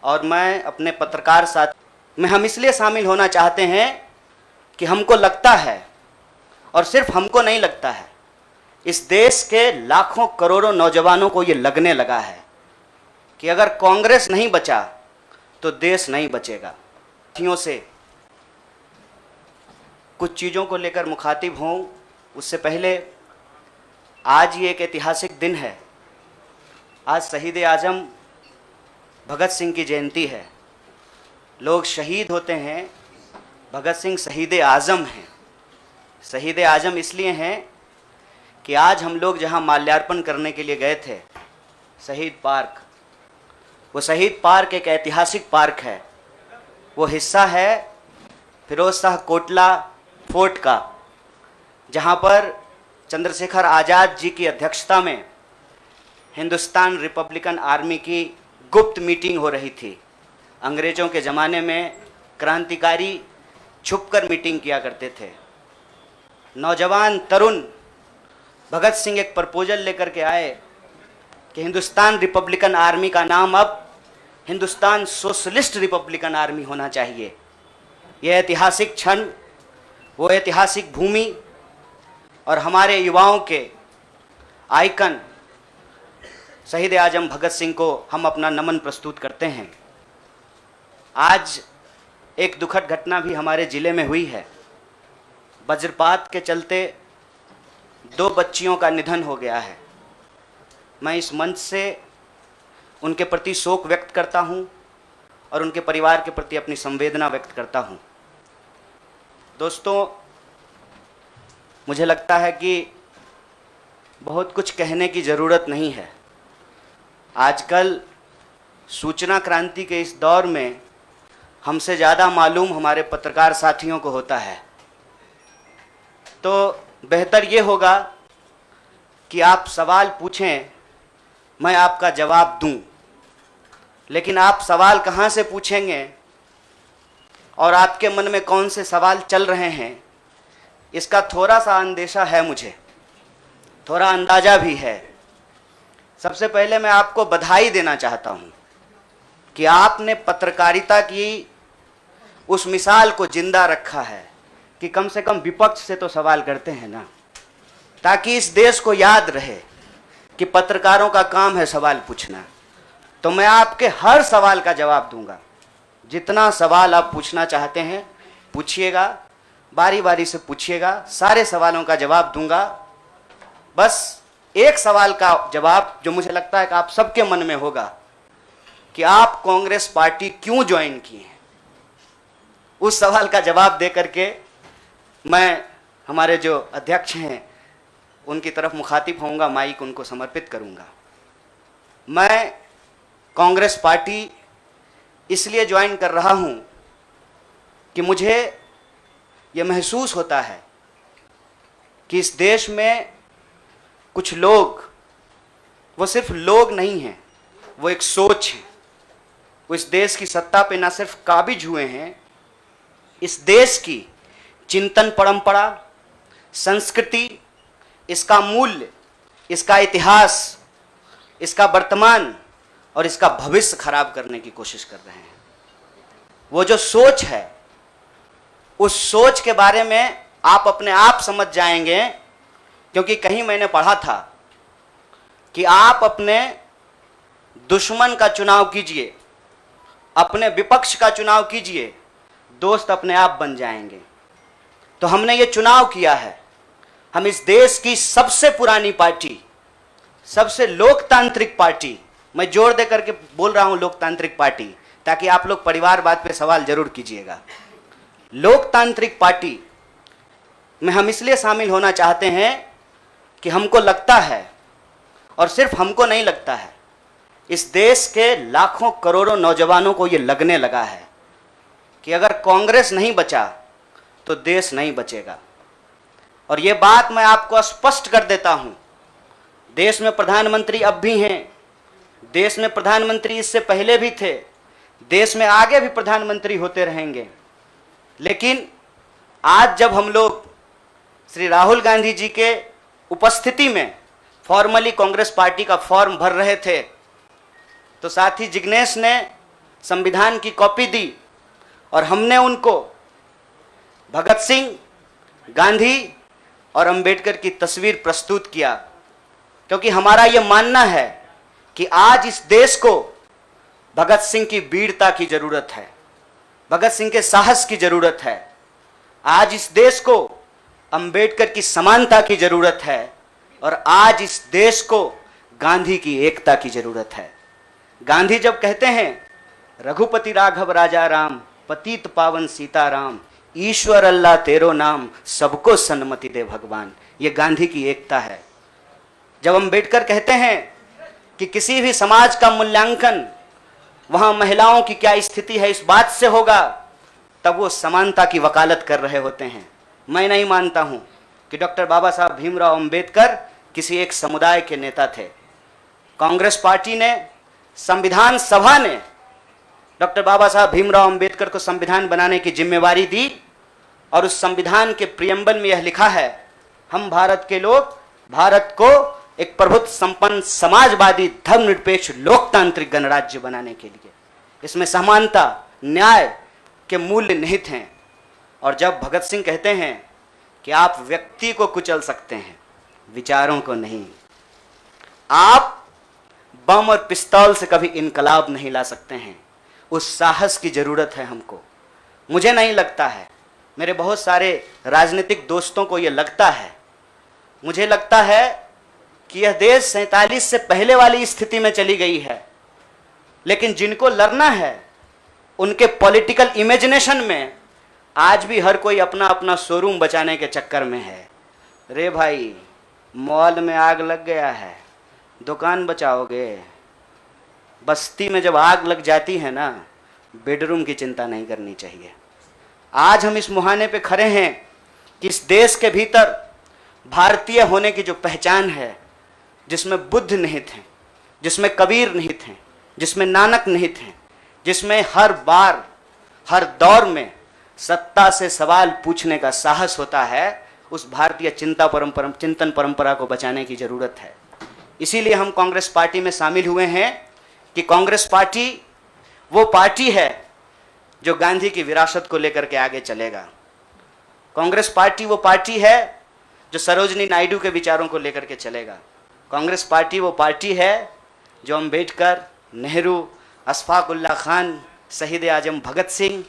और मैं अपने पत्रकार साथ में हम इसलिए शामिल होना चाहते हैं कि हमको लगता है, और सिर्फ हमको नहीं लगता है, इस देश के लाखों करोड़ों नौजवानों को ये लगने लगा है कि अगर कांग्रेस नहीं बचा तो देश नहीं बचेगा। साथियों से कुछ चीज़ों को लेकर मुखातिब हों उससे पहले आज ये एक ऐतिहासिक दिन है। आज शहीद आज़म भगत सिंह की जयंती है। लोग शहीद होते हैं, भगत सिंह शहीद आज़म हैं। शहीद आज़म इसलिए हैं कि आज हम लोग जहां माल्यार्पण करने के लिए गए थे, शहीद पार्क, वो शहीद पार्क एक ऐतिहासिक पार्क है। वो हिस्सा है फिरोज शाह कोटला फोर्ट का, जहां पर चंद्रशेखर आज़ाद जी की अध्यक्षता में हिंदुस्तान रिपब्लिकन आर्मी की गुप्त मीटिंग हो रही थी। अंग्रेज़ों के ज़माने में क्रांतिकारी छुपकर मीटिंग किया करते थे। नौजवान तरुण भगत सिंह एक प्रपोजल लेकर के आए कि हिंदुस्तान रिपब्लिकन आर्मी का नाम अब हिंदुस्तान सोशलिस्ट रिपब्लिकन आर्मी होना चाहिए। यह ऐतिहासिक क्षण, वो ऐतिहासिक भूमि और हमारे युवाओं के आइकन शहीद आज़म भगत सिंह को हम अपना नमन प्रस्तुत करते हैं। आज एक दुखद घटना भी हमारे ज़िले में हुई है। वज्रपात के चलते 2 बच्चियों का निधन हो गया है। मैं इस मंच से उनके प्रति शोक व्यक्त करता हूं और उनके परिवार के प्रति अपनी संवेदना व्यक्त करता हूं। दोस्तों, मुझे लगता है कि बहुत कुछ कहने की ज़रूरत नहीं है। आजकल सूचना क्रांति के इस दौर में हमसे ज़्यादा मालूम हमारे पत्रकार साथियों को होता है। तो बेहतर ये होगा कि आप सवाल पूछें, मैं आपका जवाब दूं। लेकिन आप सवाल कहाँ से पूछेंगे और आपके मन में कौन से सवाल चल रहे हैं, इसका थोड़ा सा अंदेशा है, मुझे थोड़ा अंदाज़ा भी है। सबसे पहले मैं आपको बधाई देना चाहता हूं कि आपने पत्रकारिता की उस मिसाल को जिंदा रखा है कि कम से कम विपक्ष से तो सवाल करते हैं ना, ताकि इस देश को याद रहे कि पत्रकारों का काम है सवाल पूछना। तो मैं आपके हर सवाल का जवाब दूंगा। जितना सवाल आप पूछना चाहते हैं पूछिएगा, बारी बारी से पूछिएगा, सारे सवालों का जवाब दूंगा। बस एक सवाल का जवाब जो मुझे लगता है कि आप सबके मन में होगा कि आप कांग्रेस पार्टी क्यों ज्वाइन किए हैं, उस सवाल का जवाब दे करके मैं हमारे जो अध्यक्ष हैं उनकी तरफ मुखातिब होऊंगा, माइक उनको समर्पित करूंगा। मैं कांग्रेस पार्टी इसलिए ज्वाइन कर रहा हूं कि मुझे ये महसूस होता है कि इस देश में कुछ लोग, वो सिर्फ लोग नहीं हैं, वो एक सोच है। वो इस देश की सत्ता पे ना सिर्फ काबिज हुए हैं, इस देश की चिंतन परंपरा, संस्कृति, इसका मूल्य, इसका इतिहास, इसका वर्तमान और इसका भविष्य खराब करने की कोशिश कर रहे हैं। वो जो सोच है, उस सोच के बारे में आप अपने आप समझ जाएंगे, क्योंकि कहीं मैंने पढ़ा था कि आप अपने दुश्मन का चुनाव कीजिए, अपने विपक्ष का चुनाव कीजिए, दोस्त अपने आप बन जाएंगे। तो हमने ये चुनाव किया है। हम इस देश की सबसे पुरानी पार्टी, सबसे लोकतांत्रिक पार्टी, मैं जोर दे करके बोल रहा हूं लोकतांत्रिक पार्टी, ताकि आप लोग परिवारवाद पे सवाल जरूर कीजिएगा। लोकतांत्रिक पार्टी में हम इसलिए शामिल होना चाहते हैं कि हमको लगता है, और सिर्फ हमको नहीं लगता है, इस देश के लाखों करोड़ों नौजवानों को ये लगने लगा है कि अगर कांग्रेस नहीं बचा तो देश नहीं बचेगा। और ये बात मैं आपको स्पष्ट कर देता हूं, देश में प्रधानमंत्री अब भी हैं, देश में प्रधानमंत्री इससे पहले भी थे, देश में आगे भी प्रधानमंत्री होते रहेंगे। लेकिन आज जब हम लोग श्री राहुल गांधी जी के उपस्थिति में फॉर्मली कांग्रेस पार्टी का फॉर्म भर रहे थे, तो साथी जिग्नेश ने संविधान की कॉपी दी और हमने उनको भगत सिंह, गांधी और अंबेडकर की तस्वीर प्रस्तुत किया, क्योंकि हमारा यह मानना है कि आज इस देश को भगत सिंह की वीरता की जरूरत है, भगत सिंह के साहस की जरूरत है। आज इस देश को अंबेडकर की समानता की जरूरत है और आज इस देश को गांधी की एकता की जरूरत है। गांधी जब कहते हैं रघुपति राघव राजा राम, पतित पावन सीताराम, ईश्वर अल्लाह तेरो नाम, सबको सन्मति दे भगवान, ये गांधी की एकता है। जब अंबेडकर कहते हैं कि किसी भी समाज का मूल्यांकन वहां महिलाओं की क्या स्थिति है इस बात से होगा, तब वो समानता की वकालत कर रहे होते हैं। मैं नहीं मानता हूं कि डॉक्टर बाबा साहब भीमराव अंबेडकर किसी एक समुदाय के नेता थे। कांग्रेस पार्टी ने, संविधान सभा ने डॉक्टर बाबा साहब भीमराव अंबेडकर को संविधान बनाने की जिम्मेवारी दी और उस संविधान के प्रियम्बल में यह लिखा है, हम भारत के लोग भारत को एक प्रभुत्व संपन्न समाजवादी धर्मनिरपेक्ष लोकतांत्रिक गणराज्य बनाने के लिए, इसमें समानता न्याय के मूल्य निहित हैं। और जब भगत सिंह कहते हैं कि आप व्यक्ति को कुचल सकते हैं, विचारों को नहीं, आप बम और पिस्तौल से कभी इनकलाब नहीं ला सकते हैं, उस साहस की जरूरत है हमको। मुझे नहीं लगता है, मेरे बहुत सारे राजनीतिक दोस्तों को यह लगता है, मुझे लगता है कि यह देश 47 से पहले वाली स्थिति में चली गई है। लेकिन जिनको लड़ना है उनके पॉलिटिकल इमेजिनेशन में आज भी हर कोई अपना अपना शोरूम बचाने के चक्कर में है। रे भाई, मॉल में आग लग गया है, दुकान बचाओगे? बस्ती में जब आग लग जाती है ना, बेडरूम की चिंता नहीं करनी चाहिए। आज हम इस मुहाने पे खड़े हैं कि इस देश के भीतर भारतीय होने की जो पहचान है, जिसमें बुद्ध निहित हैं, जिसमें कबीर निहित हैं, जिसमें नानक निहित हैं, जिसमें हर बार हर दौर में सत्ता से सवाल पूछने का साहस होता है, उस भारतीय चिंतन परंपरा को बचाने की जरूरत है। इसीलिए हम कांग्रेस पार्टी में शामिल हुए हैं कि कांग्रेस पार्टी वो पार्टी है जो गांधी की विरासत को लेकर के आगे चलेगा। कांग्रेस पार्टी वो पार्टी है जो सरोजनी नायडू के विचारों को लेकर के चलेगा। कांग्रेस पार्टी वो पार्टी है जो अंबेडकर, नेहरू, अशफाक उल्लाह खान, शहीद आजम भगत सिंह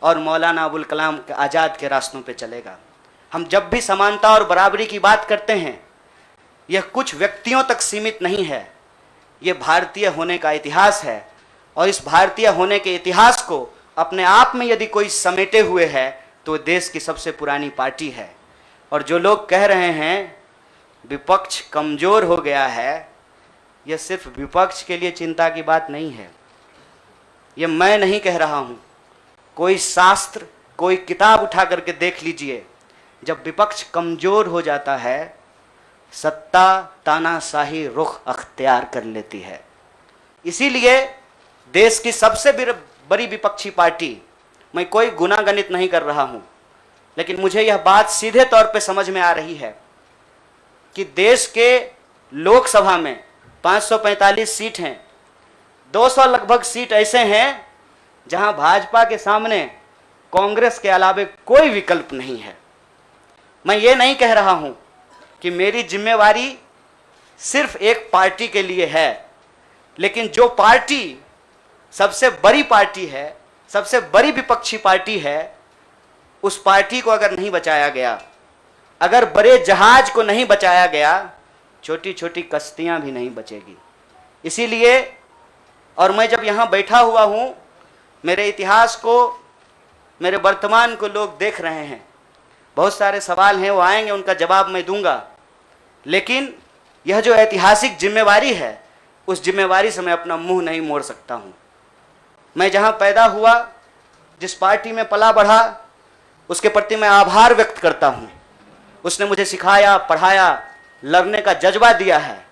और मौलाना अबुल कलाम आज़ाद के रास्तों पे चलेगा। हम जब भी समानता और बराबरी की बात करते हैं, यह कुछ व्यक्तियों तक सीमित नहीं है, यह भारतीय होने का इतिहास है। और इस भारतीय होने के इतिहास को अपने आप में यदि कोई समेटे हुए है तो देश की सबसे पुरानी पार्टी है। और जो लोग कह रहे हैं विपक्ष कमजोर हो गया है, यह सिर्फ विपक्ष के लिए चिंता की बात नहीं है। यह मैं नहीं कह रहा हूं, कोई शास्त्र, कोई किताब उठा करके देख लीजिए। जब विपक्ष कमजोर हो जाता है, सत्ता तानाशाही रुख अख्तियार कर लेती है। इसीलिए देश की सबसे बड़ी विपक्षी पार्टी, मैं कोई गुनागणित नहीं कर रहा हूं, लेकिन मुझे यह बात सीधे तौर पे समझ में आ रही है कि देश के लोकसभा में 545 सीट हैं, 200 लगभग सीट ऐसे हैं जहां भाजपा के सामने कांग्रेस के अलावे कोई विकल्प नहीं है। मैं ये नहीं कह रहा हूं कि मेरी जिम्मेवारी सिर्फ एक पार्टी के लिए है, लेकिन जो पार्टी सबसे बड़ी पार्टी है, सबसे बड़ी विपक्षी पार्टी है, उस पार्टी को अगर नहीं बचाया गया, अगर बड़े जहाज को नहीं बचाया गया, छोटी छोटी कश्तियां भी नहीं बचेगी। इसीलिए, और मैं जब यहां बैठा हुआ हूं, मेरे इतिहास को, मेरे वर्तमान को लोग देख रहे हैं। बहुत सारे सवाल हैं, वो आएंगे, उनका जवाब मैं दूंगा। लेकिन यह जो ऐतिहासिक जिम्मेवारी है, उस जिम्मेवारी से मैं अपना मुंह नहीं मोड़ सकता हूं। मैं जहां पैदा हुआ, जिस पार्टी में पला बढ़ा, उसके प्रति मैं आभार व्यक्त करता हूं। उसने मुझे सिखाया, पढ़ाया, लड़ने का जज्बा दिया है।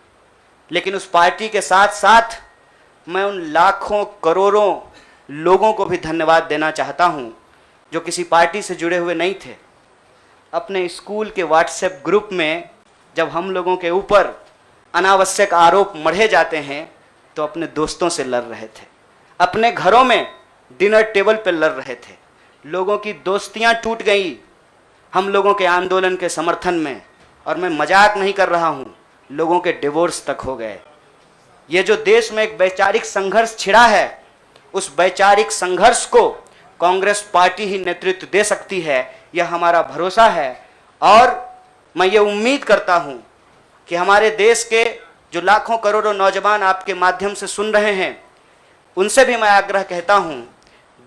लेकिन उस पार्टी के साथ साथ मैं उन लाखों करोड़ों लोगों को भी धन्यवाद देना चाहता हूं जो किसी पार्टी से जुड़े हुए नहीं थे। अपने स्कूल के व्हाट्सएप ग्रुप में जब हम लोगों के ऊपर अनावश्यक आरोप मढ़े जाते हैं तो अपने दोस्तों से लड़ रहे थे, अपने घरों में डिनर टेबल पर लड़ रहे थे। लोगों की दोस्तियां टूट गई हम लोगों के आंदोलन के समर्थन में, और मैं मजाक नहीं कर रहा हूं, लोगों के डिवोर्स तक हो गए। ये जो देश में एक वैचारिक संघर्ष छिड़ा है, उस वैचारिक संघर्ष को कांग्रेस पार्टी ही नेतृत्व दे सकती है, यह हमारा भरोसा है। और मैं ये उम्मीद करता हूं कि हमारे देश के जो लाखों करोड़ों नौजवान आपके माध्यम से सुन रहे हैं, उनसे भी मैं आग्रह कहता हूं,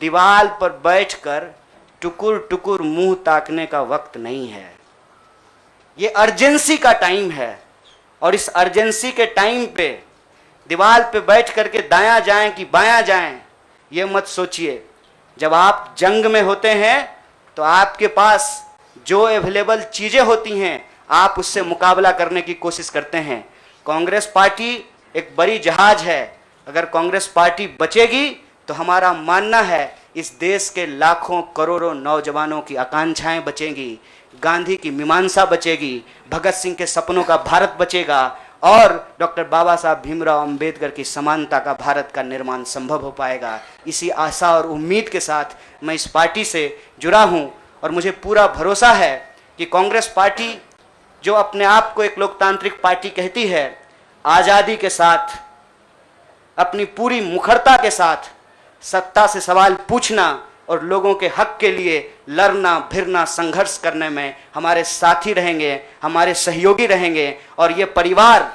दीवार पर बैठकर टुकुर टुकुर मुंह ताकने का वक्त नहीं है। ये अर्जेंसी का टाइम है, और इस अर्जेंसी के टाइम पे दीवार पे बैठ करके दायां जाएं कि बायां जाएं, ये मत सोचिए। जब आप जंग में होते हैं तो आपके पास जो अवेलेबल चीज़ें होती हैं, आप उससे मुकाबला करने की कोशिश करते हैं। कांग्रेस पार्टी एक बड़ी जहाज है, अगर कांग्रेस पार्टी बचेगी तो हमारा मानना है इस देश के लाखों करोड़ों नौजवानों की आकांक्षाएं बचेंगी, गांधी की मीमांसा बचेगी, भगत सिंह के सपनों का भारत बचेगा, और डॉक्टर बाबा साहब भीमराव अंबेडकर की समानता का भारत का निर्माण संभव हो पाएगा। इसी आशा और उम्मीद के साथ मैं इस पार्टी से जुड़ा हूं, और मुझे पूरा भरोसा है कि कांग्रेस पार्टी जो अपने आप को एक लोकतांत्रिक पार्टी कहती है, आज़ादी के साथ, अपनी पूरी मुखरता के साथ सत्ता से सवाल पूछना और लोगों के हक के लिए लड़ना भिड़ना संघर्ष करने में हमारे साथी रहेंगे, हमारे सहयोगी रहेंगे। और ये परिवार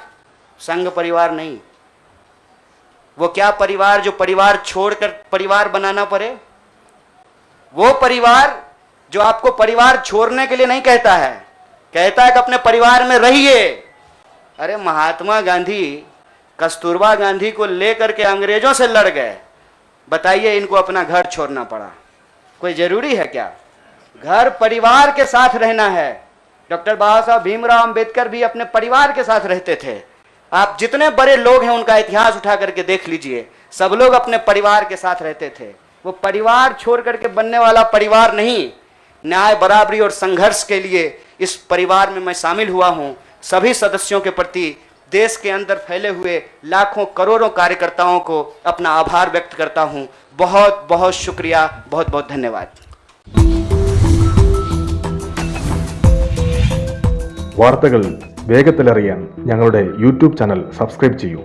संघ परिवार नहीं, वो क्या परिवार जो परिवार छोड़कर परिवार बनाना पड़े, वो परिवार जो आपको परिवार छोड़ने के लिए नहीं कहता है, कहता है कि अपने परिवार में रहिए। अरे महात्मा गांधी कस्तूरबा गांधी को लेकर के अंग्रेजों से लड़ गए, बताइए इनको अपना घर छोड़ना पड़ा? कोई जरूरी है क्या? घर परिवार के साथ रहना है। डॉक्टर बाबा साहब भीमराव अंबेडकर भी अपने परिवार के साथ रहते थे। आप जितने बड़े लोग हैं उनका इतिहास उठा करके देख लीजिए, सब लोग अपने परिवार के साथ रहते थे। वो परिवार छोड़ करके बनने वाला परिवार नहीं। न्याय बराबरी और संघर्ष के लिए इस परिवार में मैं शामिल हुआ हूं। सभी सदस्यों के प्रति देश के अंदर फैले हुए लाखों करोड़ों कार्यकर्ताओं को अपना आभार व्यक्त करता हूं। बहुत बहुत शुक्रिया, बहुत बहुत धन्यवाद। വാർത്തകൾ വേഗത്തിലറിയാൻ ഞങ്ങളുടെ യൂട്യൂബ് ചാനൽ സബ്സ്ക്രൈബ് ചെയ്യൂ.